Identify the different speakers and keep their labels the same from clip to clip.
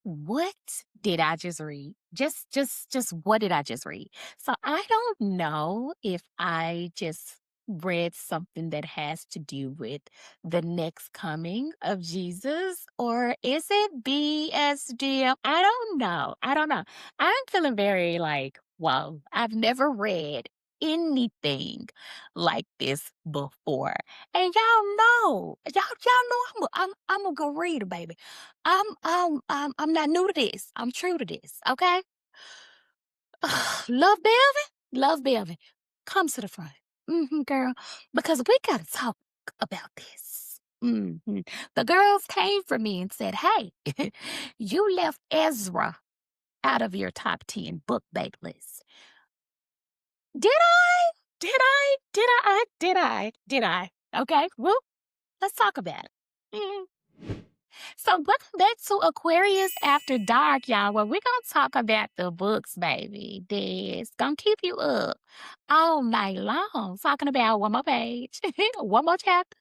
Speaker 1: What did I just read? Just what did I just read? So I don't know if I just read something that has to do with the next coming of Jesus, or is it BSDM? I don't know. I don't know. I'm feeling very like, whoa, I've never read anything like this before. And y'all know I'm a good reader, baby. I'm not new to this. I'm true to this. Okay. Love Belvin, Love Belvin, come to the front, girl, because we gotta talk about this. The girls came for me and said, "Hey, you left Ezra out of your top 10 book bait list. Did I? Did I? Did I? Did I? Did I? Okay. Well, let's talk about it." Mhm. So welcome back to Aquarius After Dark, y'all, where we're gonna talk about the books, baby. That's gonna keep you up all night long, talking about one more page, one more chapter.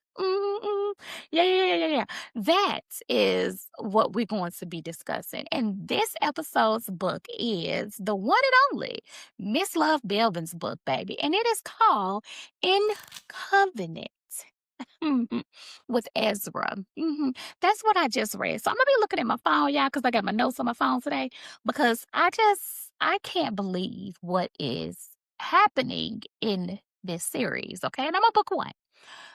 Speaker 1: Yeah, yeah, yeah, yeah, yeah. That is what we're going to be discussing. And this episode's book is the one and only Miss Love Belvin's book, baby. And it is called In Covenant. Mhm. With Ezra. That's what I just read. So I'm gonna be looking at my phone, y'all, because I got my notes on my phone today. Because I can't believe what is happening in this series. Okay. And I'm on book one.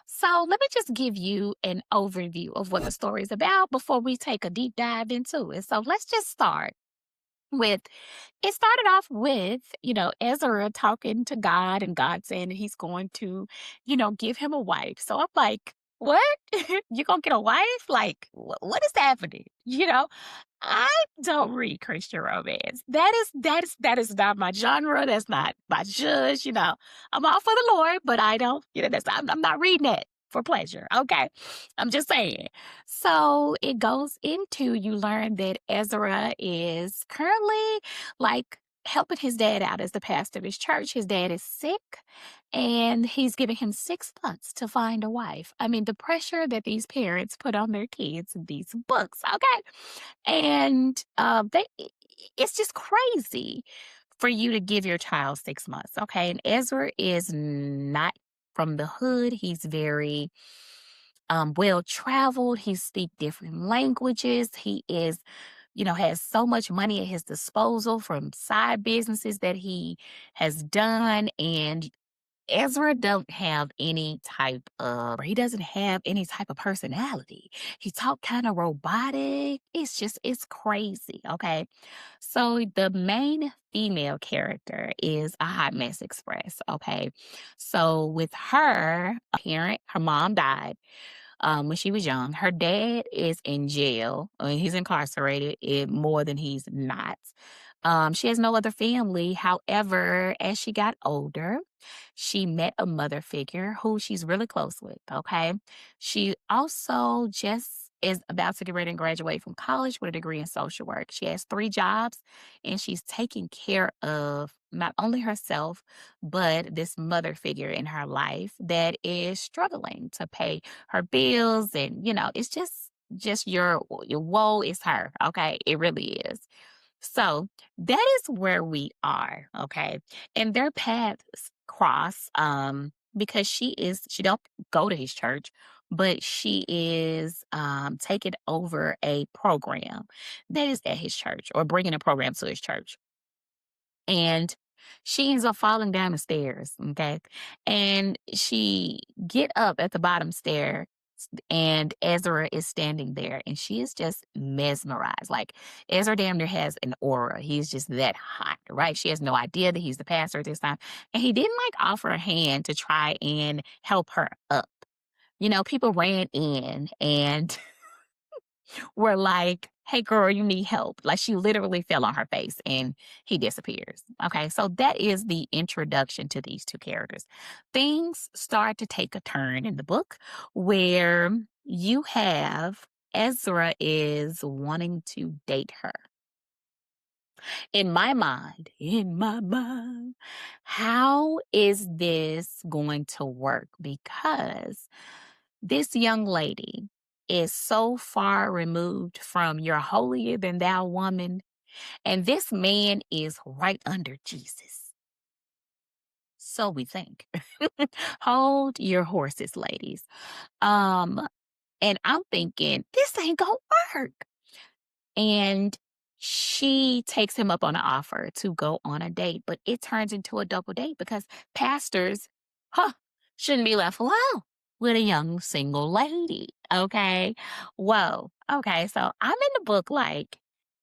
Speaker 1: So let me just give you an overview of what the story is about before we take a deep dive into it. So let's just start with it started off with, Ezra talking to God and God saying that he's going to, give him a wife. So I'm like, what? You gonna get a wife? Like, what is happening? I don't read Christian romance. That is not my genre. That's not my judge. I'm all for the Lord, but I don't. I'm not reading it for pleasure. Okay, I'm just saying. So it goes into you learn that Ezra is currently like helping his dad out as the pastor of his church. His dad is sick and he's giving him 6 months to find a wife. I mean, the pressure that these parents put on their kids in these books. Okay. And it's just crazy for you to give your child 6 months. Okay. And Ezra is not from the hood. He's very well traveled. He speaks different languages. He is, has so much money at his disposal from side businesses that he has done. And Ezra don't have any type of, or he doesn't have any type of personality. He talk kind of robotic. It's crazy. Okay. So the main female character is a hot mess express. Okay. So with her parent, her mom died when she was young. Her dad is in jail. I mean, he's incarcerated more than he's not. She has no other family. However, as she got older, she met a mother figure who she's really close with. Okay. She also just is about to get ready and graduate from college with a degree in social work. She has 3 jobs and she's taking care of not only herself, but this mother figure in her life that is struggling to pay her bills. And, it's just your woe is her. Okay. It really is. So that is where we are, okay? And their paths cross because she don't go to his church, but she is taking over a program that is at his church or bringing a program to his church. And she ends up falling down the stairs, okay? And she get up at the bottom stair and Ezra is standing there and she is just mesmerized. Like Ezra damn near has an aura. He's just that hot, right? She has no idea that he's the pastor at this time. And he didn't like offer a hand to try and help her up. People ran in and were like, hey girl, you need help. Like she literally fell on her face and he disappears. Okay. So that is the introduction to these two characters. Things start to take a turn in the book where you have Ezra is wanting to date her. In my mind, how is this going to work? Because this young lady is so far removed from your holier than thou woman, and this man is right under Jesus. So we think. Hold your horses, ladies. Um, and I'm thinking, this ain't gonna work. And she takes him up on an offer to go on a date, but it turns into a double date because pastors, huh, shouldn't be left alone with a young single lady. Okay. Whoa. Okay. So I'm in the book like,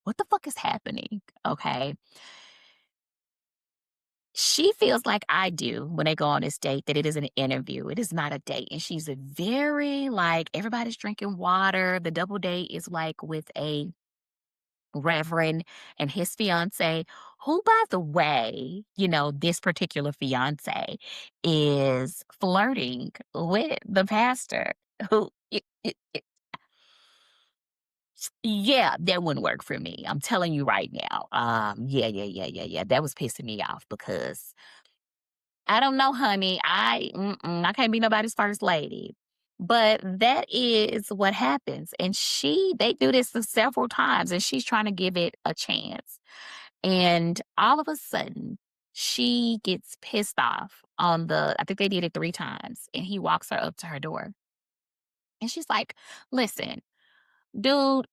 Speaker 1: what the fuck is happening? Okay. She feels like I do when they go on this date that it is an interview. It is not a date. And she's a very like, everybody's drinking water. The double date is like with a reverend and his fiance, who, by the way, this particular fiance is flirting with the pastor. Who, yeah, that wouldn't work for me. I'm telling you right now. Yeah. That was pissing me off because I don't know, honey. I can't be nobody's first lady. But that is what happens. And they do this several times, and she's trying to give it a chance. And all of a sudden, she gets pissed off I think they did it 3 times, and he walks her up to her door. And she's like, listen, dude,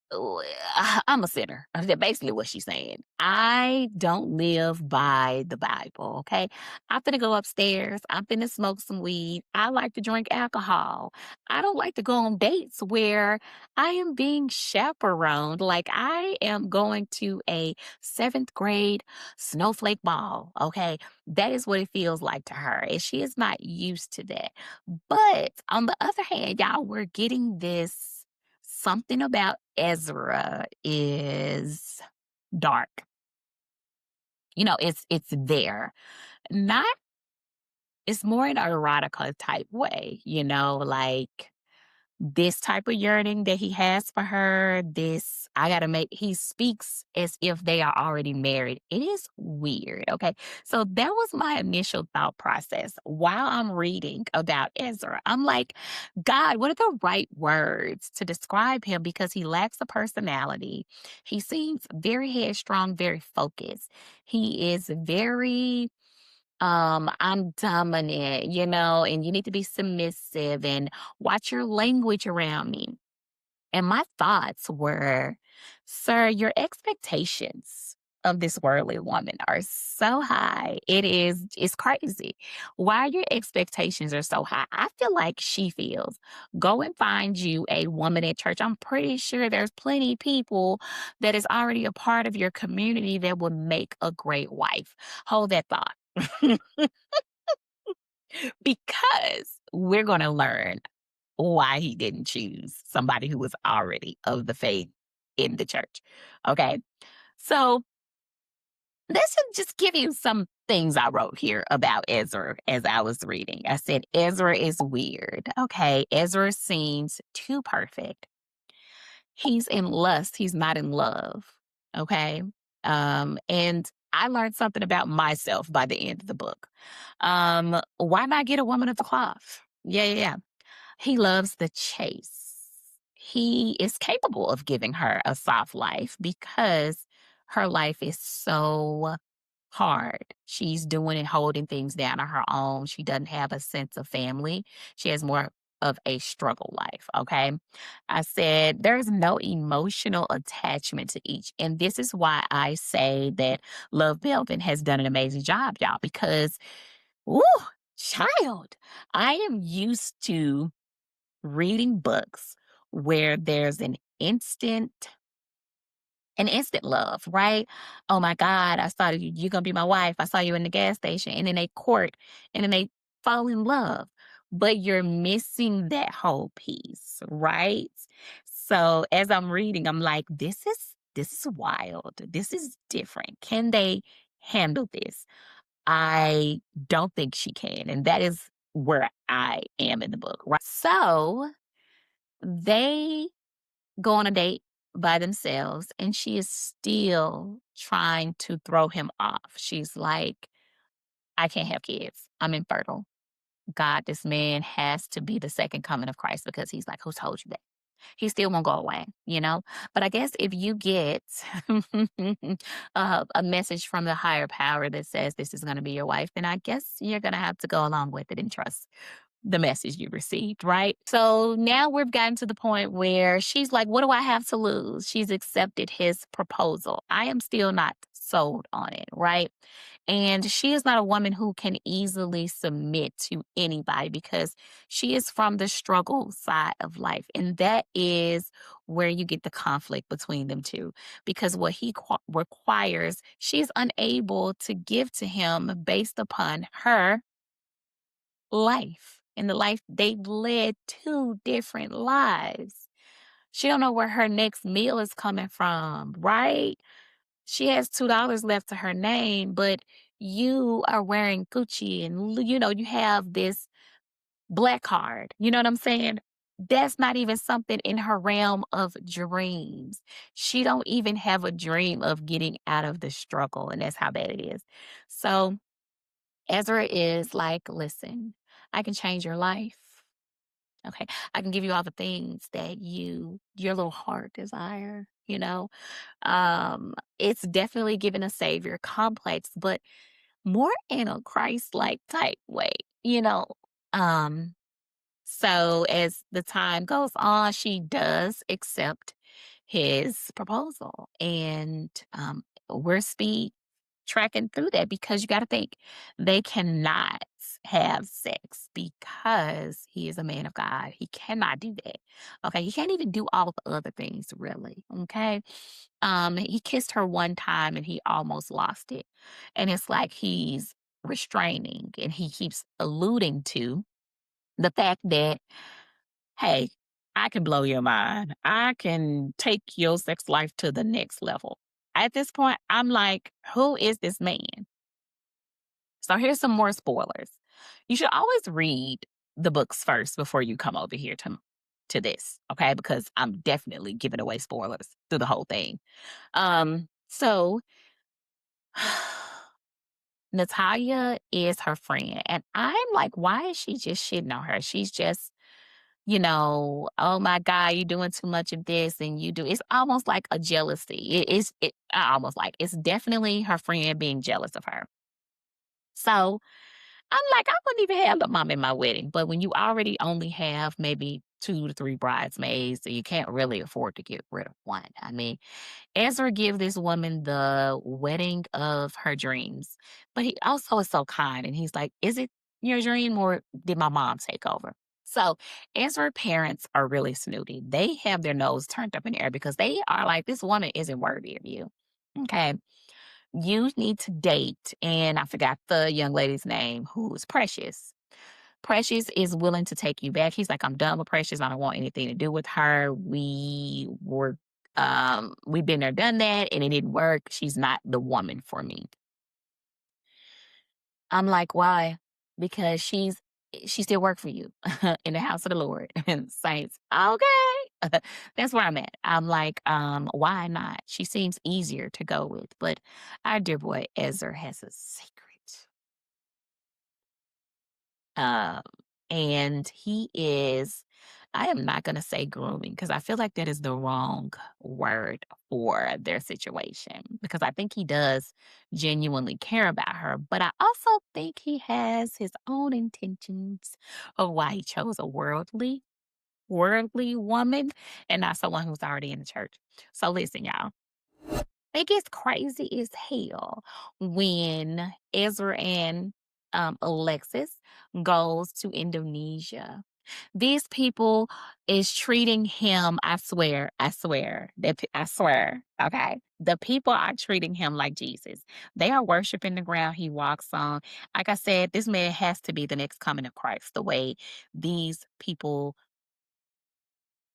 Speaker 1: I'm a sinner. That's basically what she's saying. I don't live by the Bible, okay? I'm finna go upstairs. I'm finna smoke some weed. I like to drink alcohol. I don't like to go on dates where I am being chaperoned like I am going to a 7th grade snowflake ball, okay? That is what it feels like to her. And she is not used to that. But on the other hand, y'all, we're getting this something about Ezra is dark. It's there. Not It's more in an erotica type way, like this type of yearning that he has for her. He speaks as if they are already married. It is weird. Okay. So that was my initial thought process while I'm reading about Ezra. I'm like, God, what are the right words to describe him? Because he lacks a personality. He seems very headstrong, very focused. He is very I'm dominant, and you need to be submissive and watch your language around me. And my thoughts were, sir, your expectations of this worldly woman are so high. It's crazy. Why your expectations are so high? I feel like she feels. Go and find you a woman at church. I'm pretty sure there's plenty of people that is already a part of your community that would make a great wife. Hold that thought. Because we're going to learn why he didn't choose somebody who was already of the faith in the church. Okay. So let's just give you some things I wrote here about Ezra as I was reading. I said, Ezra is weird. Okay. Ezra seems too perfect. He's in lust. He's not in love. Okay. And I learned something about myself by the end of the book. Why not get a woman of the cloth? Yeah. He loves the chase. He is capable of giving her a soft life because her life is so hard. She's doing and holding things down on her own. She doesn't have a sense of family. She has more of a struggle life. Okay. I said there's no emotional attachment to each. And this is why I say that Love Belvin has done an amazing job, y'all, because, woo, child, I am used to reading books where there's an instant love, right? Oh my God, I saw you. You're going to be my wife. I saw you in the gas station. And then they court and then they fall in love. But you're missing that whole piece, right? So as I'm reading, I'm like, this is wild. This is different. Can they handle this? I don't think she can. And that is where I am in the book, right? So they go on a date by themselves, and she is still trying to throw him off. She's like, I can't have kids. I'm infertile. God, this man has to be the second coming of Christ because he's like, who told you that? He still won't go away, you know? But I guess if you get a message from the higher power that says this is going to be your wife, then I guess you're going to have to go along with it and trust the message you received, right? So now we've gotten to the point where she's like, what do I have to lose? She's accepted his proposal. I am still not sold on it, right? And she is not a woman who can easily submit to anybody because she is from the struggle side of life. And that is where you get the conflict between them two. Because what he requires, she's unable to give to him based upon her life. In the life they've led two different lives. She don't know where her next meal is coming from, right? She has $2 left to her name, but you are wearing Gucci and you have this black card. You know what I'm saying? That's not even something in her realm of dreams. She don't even have a dream of getting out of the struggle, and that's how bad it is. So Ezra is like, listen, I can change your life. Okay. I can give you all the things that your little heart desire, you know. It's definitely giving a savior complex, but more in a Christ-like type way, you know. Um, so as the time goes on, she does accept his proposal. And we're speed tracking through that because you got to think they cannot have sex because he is a man of God. He cannot do that. Okay. He can't even do all the other things really. Okay. He kissed her one time and he almost lost it. And it's like he's restraining and he keeps alluding to the fact that, hey, I can blow your mind. I can take your sex life to the next level. At this point, I'm like, who is this man? So here's some more spoilers. You should always read the books first before you come over here to this, okay? Because I'm definitely giving away spoilers through the whole thing. So Natalia is her friend, and I'm like, why is she just shitting on her? She's just oh my God, you're doing too much of this and you do. It's almost like a jealousy. Almost like it's definitely her friend being jealous of her. So I'm like, I wouldn't even have the mom in my wedding. But when you already only have maybe 2 to 3 bridesmaids, so you can't really afford to get rid of one. I mean, Ezra give this woman the wedding of her dreams, but he also is so kind. And he's like, is it your dream or did my mom take over? So Ezra parents are really snooty. They have their nose turned up in the air because they are like, this woman isn't worthy of you. Okay. You need to date. And I forgot the young lady's name who is Precious. Precious is willing to take you back. He's like, I'm done with Precious. I don't want anything to do with her. We've been there, done that, and it didn't work. She's not the woman for me. I'm like, why? Because she still work for you in the house of the Lord. And saints, okay. That's where I'm at. I'm like, why not? She seems easier to go with. But our dear boy Ezra has a secret. Um, and he is, I am not going to say grooming because I feel like that is the wrong word for their situation because I think he does genuinely care about her. But I also think he has his own intentions of why he chose a worldly woman and not someone who's already in the church. So listen, y'all. It gets crazy as hell when Ezra and Alexis goes to Indonesia. These people is treating him, I swear, okay? The people are treating him like Jesus. They are worshiping the ground he walks on. Like I said, this man has to be the next coming of Christ, the way these people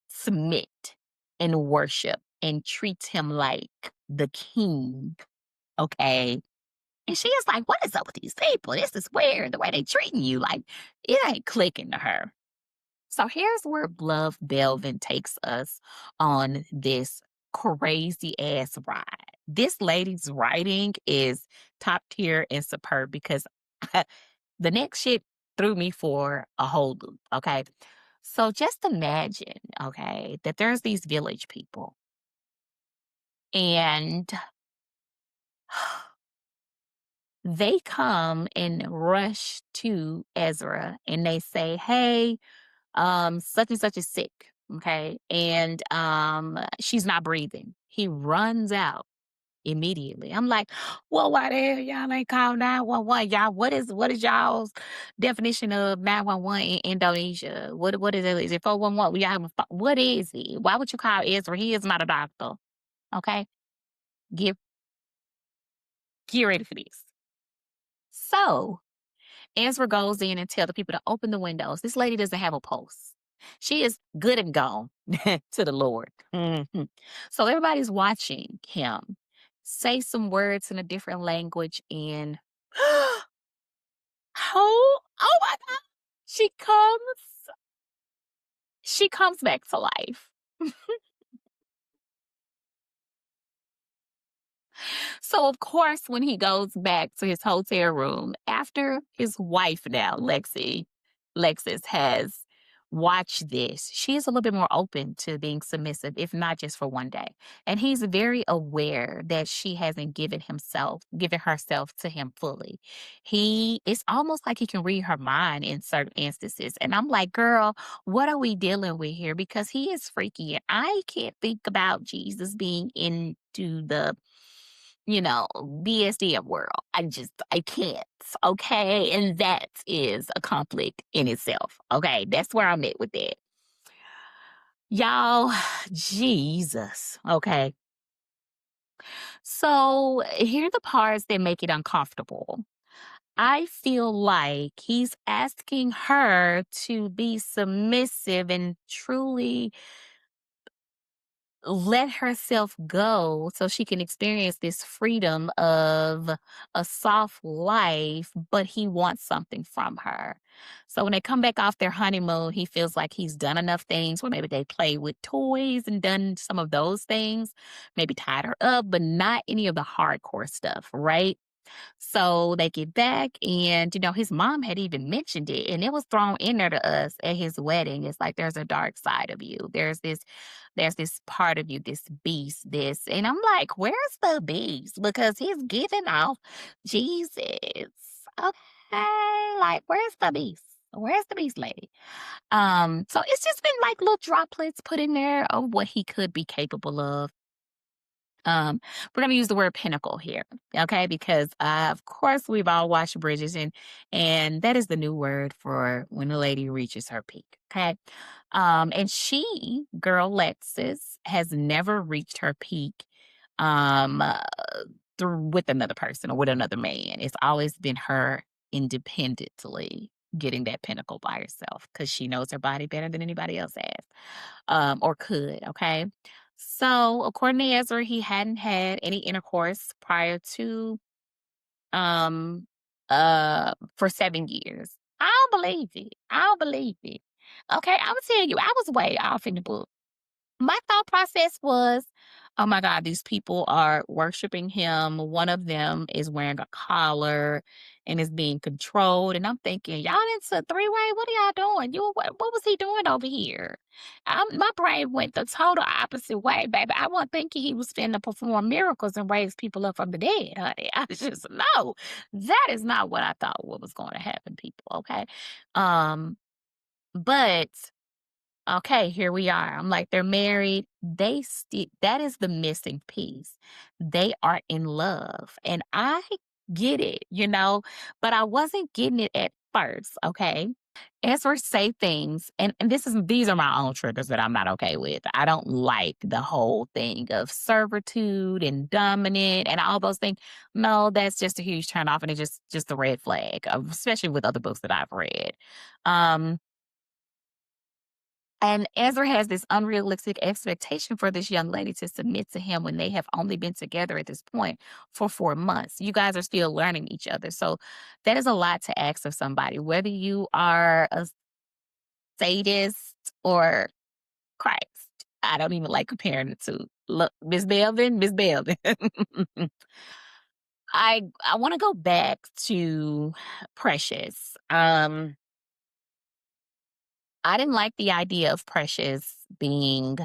Speaker 1: submit and worship and treats him like the king. Okay. And she is like, what is up with these people? This is weird. The way they treating you. Like, it ain't clicking to her. So here's where Love Belvin takes us on this crazy ass ride. This lady's writing is top tier and superb because the next shit threw me for a whole loop. Okay. So just imagine, okay, that there's these village people and they come and rush to Ezra and they say, "Hey, such and such is sick." Okay. And she's not breathing. He runs out immediately. I'm like, well, why the hell y'all ain't call 911? Y'all, what is y'all's definition of 911 in Indonesia? What is it? Is it 411? We have what is it? Why would you call Ezra? He is not a doctor. Okay. Get get ready for this. So Ezra goes in and tell the people to open the windows. This lady doesn't have a pulse. She is good and gone to the Lord. Mhm. So everybody's watching him say some words in a different language and oh my God. She comes she comes back to life. So of course, when he goes back to his hotel room after his wife now, Lexis has watched this, she's a little bit more open to being submissive, if not just for one day. And he's very aware that she hasn't given herself to him fully. It's almost like he can read her mind in certain instances. And I'm like, girl, what are we dealing with here? Because he is freaky. And I can't think about Jesus being into the BSDM world. I can't. Okay. And that is a conflict in itself. Okay. That's where I'm at with that. Y'all, Jesus. Okay. So here are the parts that make it uncomfortable. I feel like he's asking her to be submissive and truly let herself go so she can experience this freedom of a soft life, but he wants something from her. So when they come back off their honeymoon, he feels like he's done enough things where maybe they play with toys and done some of those things, maybe tied her up, but not any of the hardcore stuff, right? So they get back, and his mom had even mentioned it, and it was thrown in there to us at his wedding. It's like there's a dark side of you. There's this part of you, this beast, this, and I'm like, where's the beast? Because he's giving off Jesus. Okay, like where's the beast? Where's the beast lady? So it's just been like little droplets put in there of what he could be capable of. We're going to use the word pinnacle here, okay? Because of course we've all watched Bridges, and that is the new word for when a lady reaches her peak, okay? And girl Lexus, has never reached her peak um uh, through with another person or with another man. It's always been her independently getting that pinnacle by herself because she knows her body better than anybody else has, or could, okay? So, according to Ezra, he hadn't had any intercourse prior to for 7 years. I don't believe it. I don't believe it. Okay, I'm gonna tell you, I was way off in the book. My thought process was, oh my God, these people are worshiping him. One of them is wearing a collar and is being controlled. And I'm thinking, y'all into three-way? What are y'all doing? What was he doing over here? My brain went the total opposite way, baby. I wasn't thinking he was finna perform miracles and raise people up from the dead, honey. I was just, no, that is not what I thought what was going to happen, people. Okay. Um, but okay, here we are. I'm like, they're married. That is the missing piece. They are in love. And I get it, but I wasn't getting it at first. Okay. Ezra say things, and these are my own triggers that I'm not okay with. I don't like the whole thing of servitude and dominant and all those things. No, that's just a huge turn off, and it's just a red flag, especially with other books that I've read. Um, and Ezra has this unrealistic expectation for this young lady to submit to him when they have only been together at this point for 4 months. You guys are still learning each other. So that is a lot to ask of somebody, whether you are a sadist or Christ. I don't even like comparing the two. Look, Miss Belvin. I want to go back to Precious. I didn't like the idea of Precious being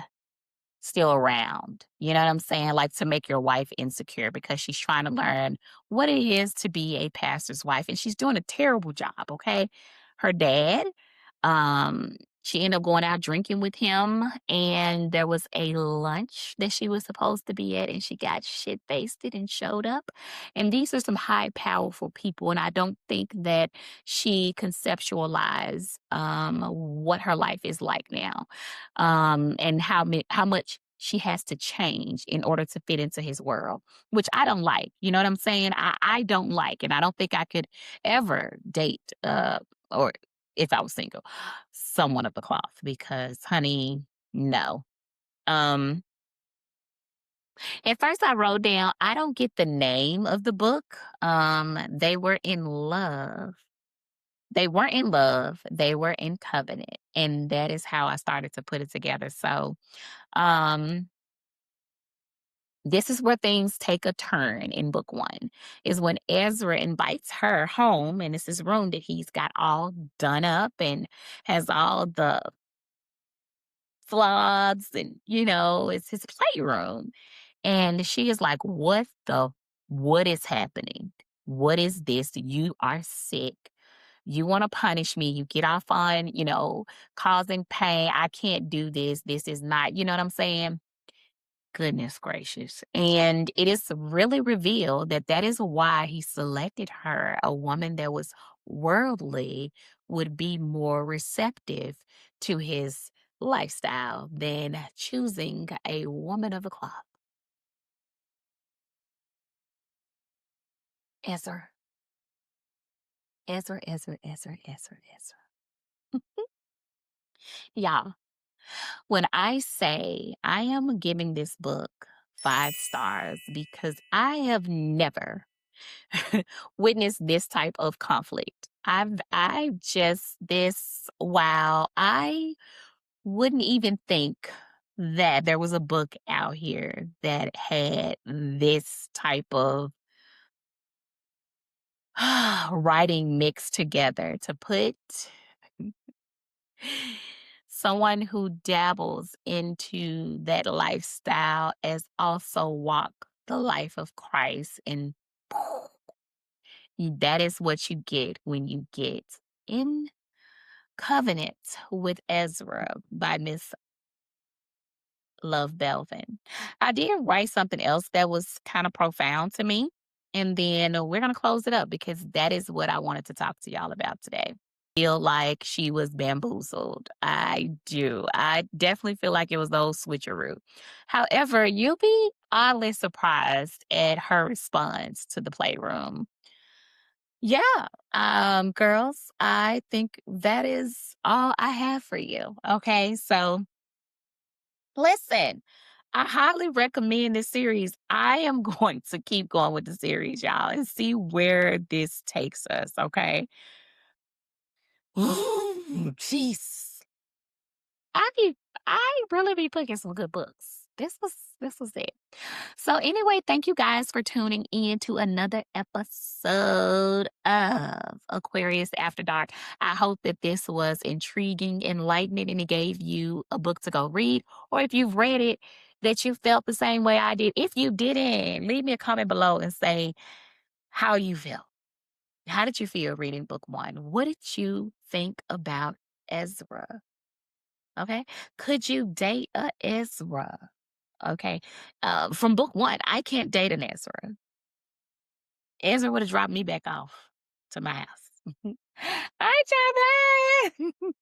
Speaker 1: still around. You know what I'm saying? Like to make your wife insecure because she's trying to learn what it is to be a pastor's wife. And she's doing a terrible job, okay? Her dad, um, she ended up going out drinking with him, and there was a lunch that she was supposed to be at, and she got shit faced and showed up. And these are some high, powerful people, and I don't think that she conceptualized what her life is like now, and how much she has to change in order to fit into his world, which I don't like. You know what I'm saying? I don't like, and I don't think I could ever date or if I was single, someone of the cloth because, honey, no. Um, at first I wrote down, I don't get the name of the book. They were in love. They weren't in love, they were in covenant. And that is how I started to put it together. So, um, this is where things take a turn in book one, is when Ezra invites her home, and it's this room that he's got all done up and has all the flogs and, it's his playroom. And she is like, what is happening? What is this? You are sick. You want to punish me. You get off on, causing pain. I can't do this. This is not, you know what I'm saying? Goodness gracious. And it is really revealed that that is why he selected her. A woman that was worldly would be more receptive to his lifestyle than choosing a woman of the cloth. Ezra, Ezra, Ezra, Ezra, Ezra, Ezra. Y'all, when I say I am giving this book 5 stars because I have never witnessed this type of conflict. I just this wow, I wouldn't even think that there was a book out here that had this type of writing mixed together to put someone who dabbles into that lifestyle as also walk the life of Christ, and that is what you get when you get in covenant with Ezra by Miss Love Belvin. I did write something else that was kind of profound to me. And then we're going to close it up because that is what I wanted to talk to y'all about today. Feel like she was bamboozled. I do. I definitely feel like it was those switcheroo. However, you'll be oddly surprised at her response to the playroom. Yeah, girls, I think that is all I have for you. Okay, so listen, I highly recommend this series. I am going to keep going with the series, y'all, and see where this takes us. Okay. Ooh, jeez. I be I really be picking some good books. This was it. So anyway, thank you guys for tuning in to another episode of Aquarius After Dark. I hope that this was intriguing, enlightening, and it gave you a book to go read. Or if you've read it, that you felt the same way I did. If you didn't, leave me a comment below and say how you felt. How did you feel reading book one? What did you think about Ezra? Okay. Could you date a Ezra? Okay. From book one, I can't date an Ezra. Ezra would have dropped me back off to my house. All right, y'all. Bye.